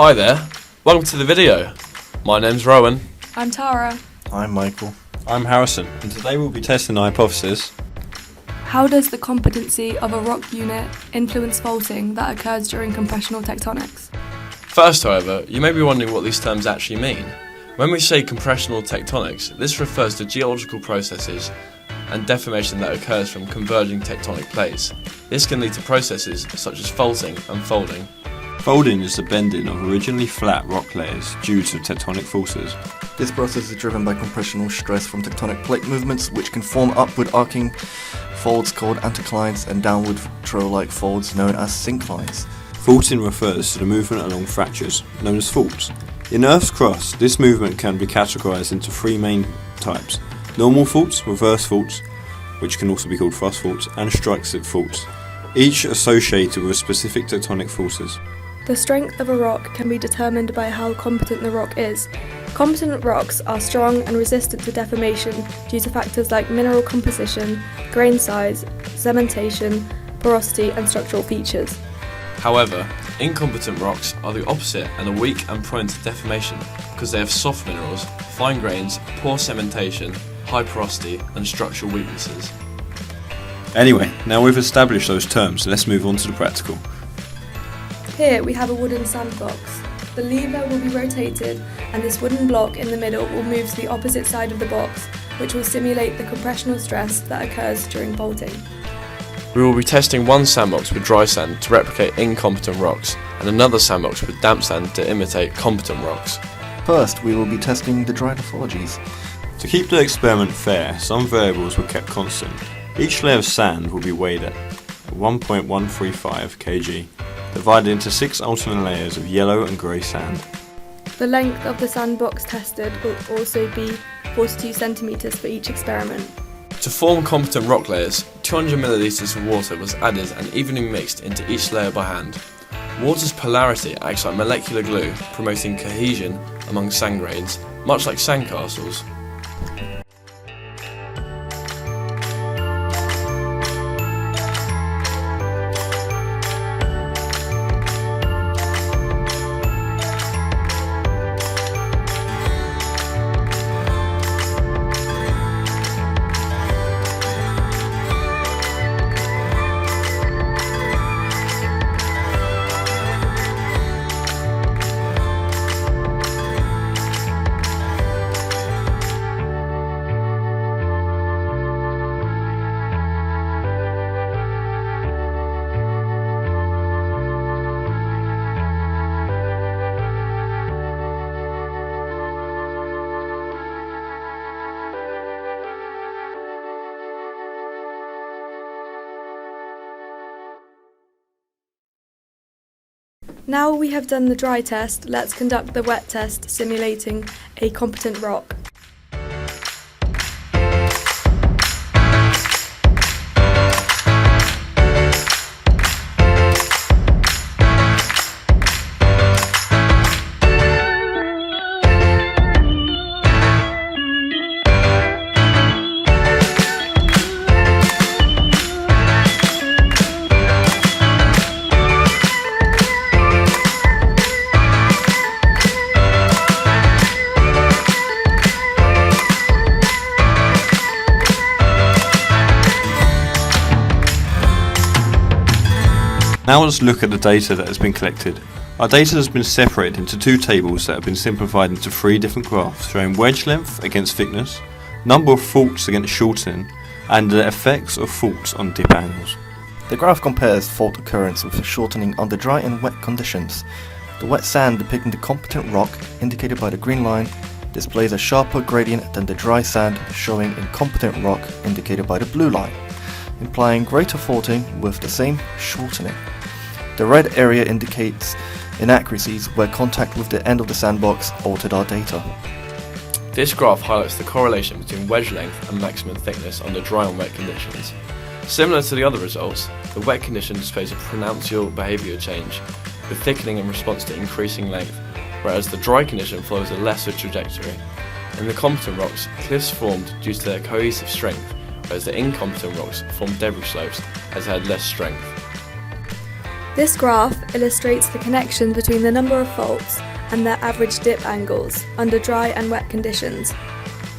Hi there, welcome to the video. My name's Rowan. I'm Tara. I'm Michael. I'm Harrison, and today we'll be testing the hypothesis. How does the competency of a rock unit influence faulting that occurs during compressional tectonics? First, however, you may be wondering what these terms actually mean. When we say compressional tectonics, this refers to geological processes and deformation that occurs from converging tectonic plates. This can lead to processes such as faulting and folding. Folding is the bending of originally flat rock layers due to tectonic forces. This process is driven by compressional stress from tectonic plate movements, which can form upward arcing folds called anticlines and downward trough-like folds known as synclines. Faulting refers to the movement along fractures, known as faults. In Earth's crust, this movement can be categorized into three main types: normal faults, reverse faults, which can also be called thrust faults, and strike-slip faults, each associated with specific tectonic forces. The strength of a rock can be determined by how competent the rock is. Competent rocks are strong and resistant to deformation due to factors like mineral composition, grain size, cementation, porosity, and structural features. However, incompetent rocks are the opposite and are weak and prone to deformation because they have soft minerals, fine grains, poor cementation, high porosity, and structural weaknesses. Anyway, now we've established those terms, let's move on to the practical. Here we have a wooden sandbox. The lever will be rotated and this wooden block in the middle will move to the opposite side of the box, which will simulate the compressional stress that occurs during faulting. We will be testing one sandbox with dry sand to replicate incompetent rocks and another sandbox with damp sand to imitate competent rocks. First, we will be testing the dry lithologies. To keep the experiment fair, some variables were kept constant. Each layer of sand will be weighed at 1.135 kg, divided into 6 alternate layers of yellow and grey sand. The length of the sandbox tested will also be 42 centimetres for each experiment. To form competent rock layers, 200 millilitres of water was added and evenly mixed into each layer by hand. Water's polarity acts like molecular glue, promoting cohesion among sand grains, much like sandcastles. Now we have done the dry test, let's conduct the wet test simulating a competent rock. Now let's look at the data that has been collected. Our data has been separated into two tables that have been simplified into three different graphs showing wedge length against thickness, number of faults against shortening, and the effects of faults on dip angles. The graph compares fault occurrence with shortening under dry and wet conditions. The wet sand depicting the competent rock, indicated by the green line, displays a sharper gradient than the dry sand showing incompetent rock, indicated by the blue line, implying greater faulting with the same shortening. The red area indicates inaccuracies where contact with the end of the sandbox altered our data. This graph highlights the correlation between wedge length and maximum thickness under dry and wet conditions. Similar to the other results, the wet condition displays a pronounced yield behaviour change, with thickening in response to increasing length, whereas the dry condition follows a lesser trajectory. In the competent rocks, cliffs formed due to their cohesive strength, whereas the incompetent rocks formed debris slopes as they had less strength. This graph illustrates the connection between the number of faults and their average dip angles under dry and wet conditions.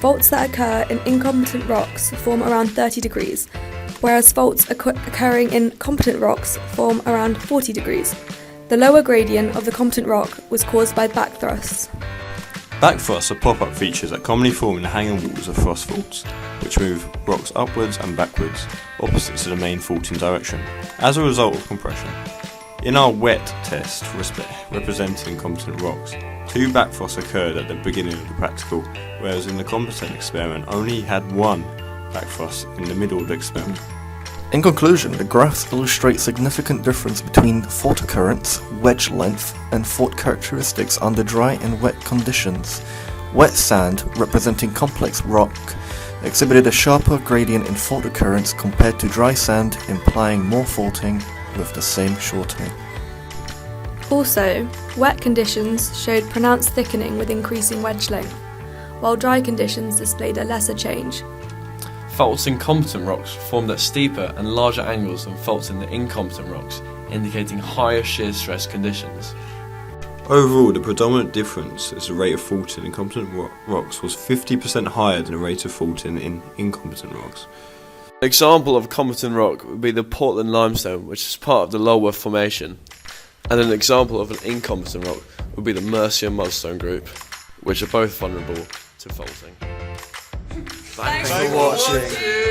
Faults that occur in incompetent rocks form around 30 degrees, whereas faults occurring in competent rocks form around 40 degrees. The lower gradient of the competent rock was caused by backthrusts. Backthrusts are pop-up features that commonly form in the hanging walls of frost faults, which move rocks upwards and backwards, opposite to the main faulting direction, as a result of compression. In our wet test representing competent rocks, 2 backthrusts occurred at the beginning of the practical, whereas in the competent experiment only had 1 backthrust in the middle of the experiment. In conclusion, the graphs illustrate significant difference between fault occurrence, wedge length, and fault characteristics under dry and wet conditions. Wet sand, representing complex rock, exhibited a sharper gradient in fault occurrence compared to dry sand, implying more faulting with the same shortening. Also, wet conditions showed pronounced thickening with increasing wedge length, while dry conditions displayed a lesser change. Faults in competent rocks formed at steeper and larger angles than faults in the incompetent rocks, indicating higher shear stress conditions. Overall, the predominant difference is the rate of faulting in competent rocks was 50% higher than the rate of faulting in incompetent rocks. An example of a competent rock would be the Portland limestone, which is part of the Lulworth Formation, and an example of an incompetent rock would be the Mercier mudstone group, which are both vulnerable to faulting. Thanks for watching.